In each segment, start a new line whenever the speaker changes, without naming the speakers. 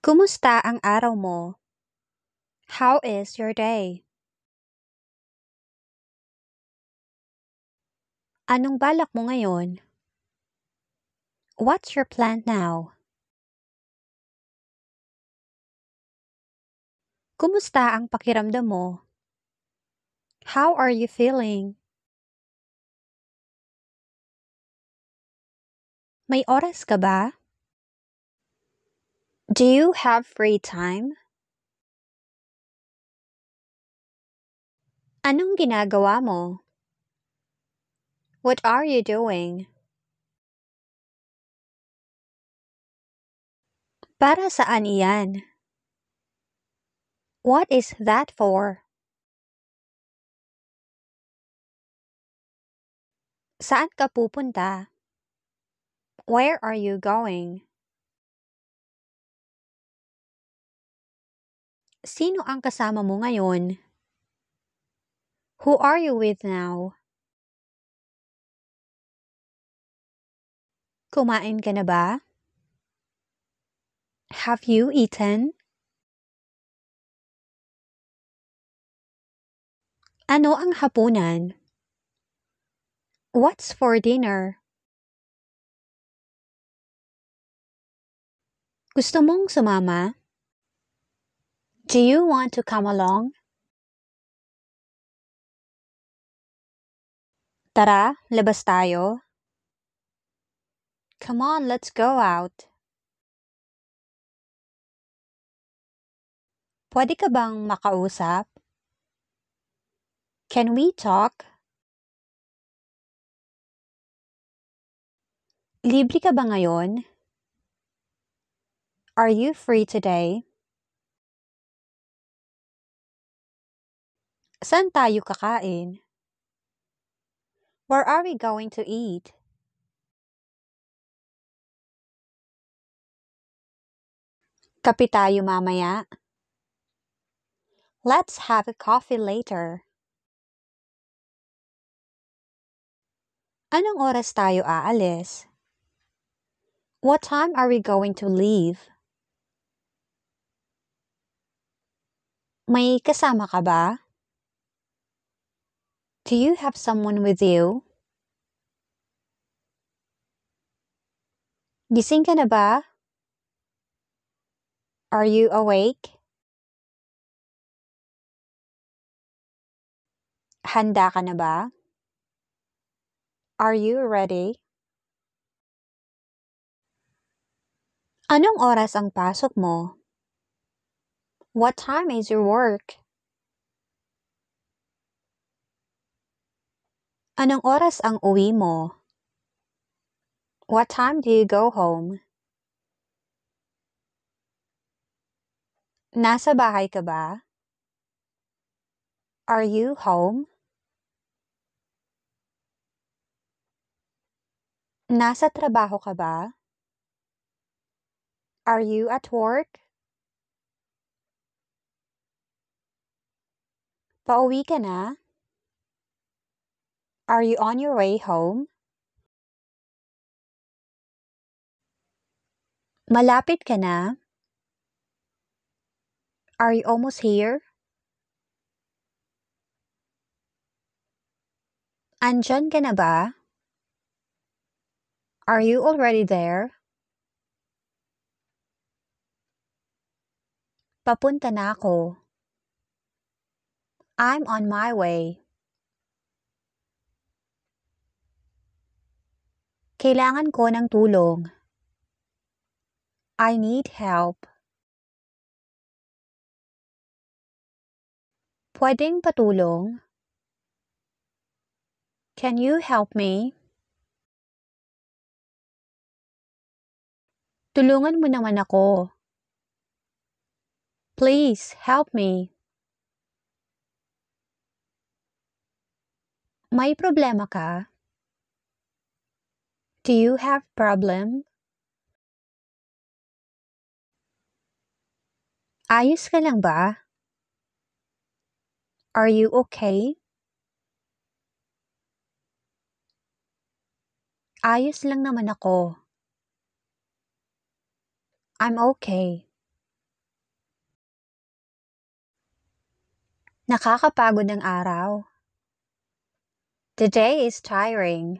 Kumusta ang araw mo? How is your day? Anong balak mo ngayon? What's your plan now? Kumusta ang pakiramdam mo? How are you feeling? May oras ka ba? Do you have free time? Anong ginagawa mo? What are you doing? Para saan iyan? What is that for? Saan ka pupunta? Where are you going? Sino ang kasama mo ngayon? Who are you with now? Kumain ka na ba? Have you eaten? Ano ang hapunan? What's for dinner? Gusto mong sumama? Do you want to come along? Tara, labas tayo. Come on, let's go out. Pwede ka bang makausap? Can we talk? Libre ka ba ngayon? Are you free today? Saan tayo kakain? Where are we going to eat? Kape tayo mamaya. Let's have a coffee later. Anong oras tayo aalis? What time are we going to leave? May kasama ka ba? Do you have someone with you? Gising ka na ba? Are you awake? Handa ka na ba? Are you ready? Anong oras ang pasok mo? What time is your work? Anong oras ang uwi mo? What time do you go home? Nasa bahay ka ba? Are you home? Nasa trabaho ka ba? Are you at work? Pauwi ka na? Are you on your way home? Malapit ka na? Are you almost here? Andyan ka na ba? Are you already there? Papunta na ako. I'm on my way. Kailangan ko ng tulong. I need help. Pwedeng patulong? Can you help me? Tulungan mo naman ako. Please help me. May problema ka? Do you have problem? Ayos ka lang ba? Are you okay? Ayos lang naman ako. I'm okay. Nakakapagod ang araw. The day is tiring.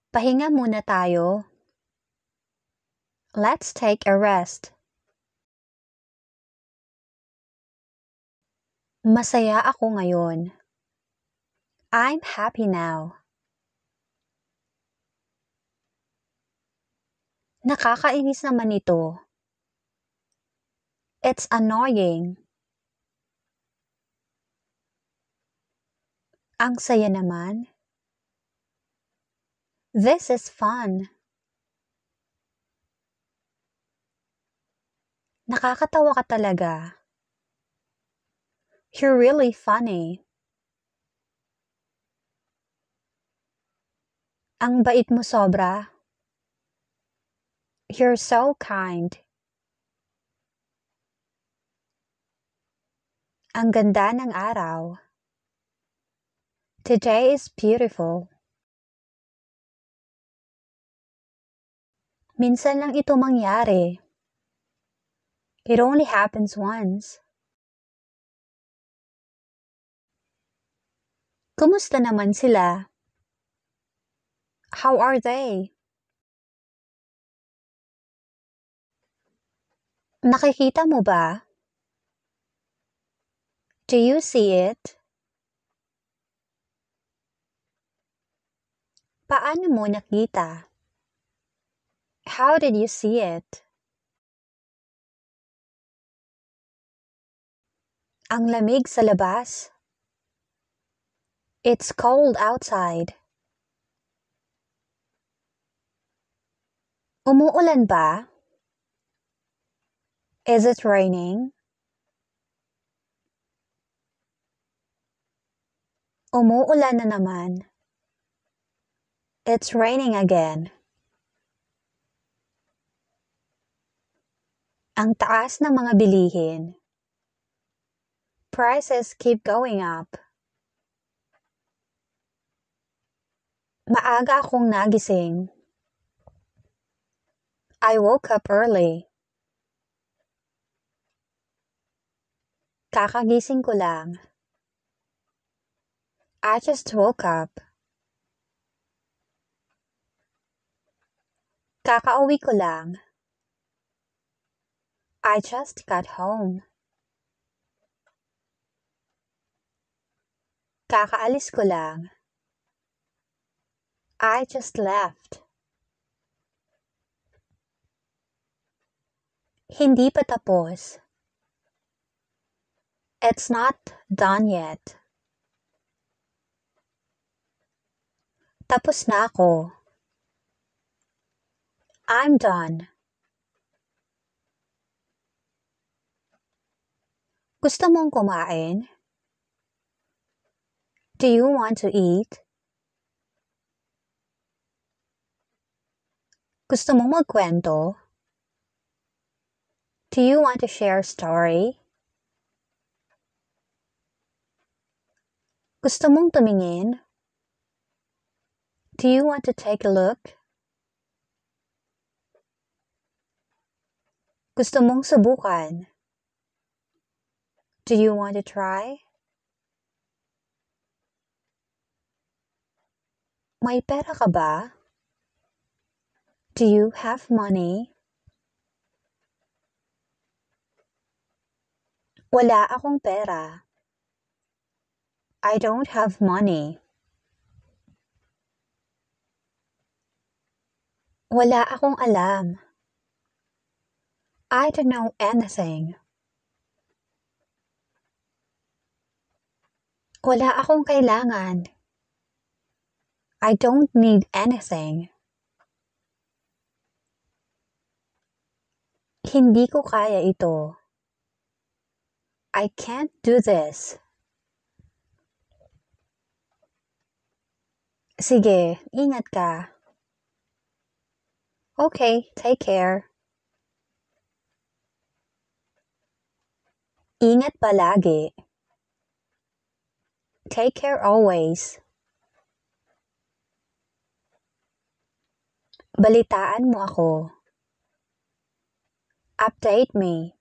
Pahinga muna tayo. Let's take a rest. Masaya ako ngayon. I'm happy now. Nakakainis naman ito. It's annoying. Ang saya naman. This is fun. Nakakatawa ka talaga. You're really funny. Ang bait mo sobra. You're so kind. Ang ganda ng araw. Today is beautiful. Minsan lang ito mangyari. It only happens once. Kumusta naman sila? How are they? Nakikita mo ba? Do you see it? Paano mo nakita? How did you see it? Ang lamig sa labas. It's cold outside. Umuulan ba? Is it raining? Umuulan na naman. It's raining again. Ang taas ng mga bilihin. Prices keep going up. Maaga akong nagising. I woke up early. Kakagising ko lang. I just woke up. Kakauwi ko lang. I just got home. Kakaalis ko lang. I just left. Hindi pa tapos. It's not done yet. Tapos na ako. I'm done. Gusto mong kumain? Do you want to eat? Gusto mong magkwento? Do you want to share a story? Gusto mong tumingin? Do you want to take a look? Gusto mong subukan? Do you want to try? May pera ka ba? Do you have money? Wala akong pera. I don't have money. Wala akong alam. I don't know anything. Wala akong kailangan. I don't need anything. Hindi ko kaya ito. I can't do this. Sige, ingat ka. Okay, take care. Ingat palagi. Take care always. Balitaan mo ako. Update me.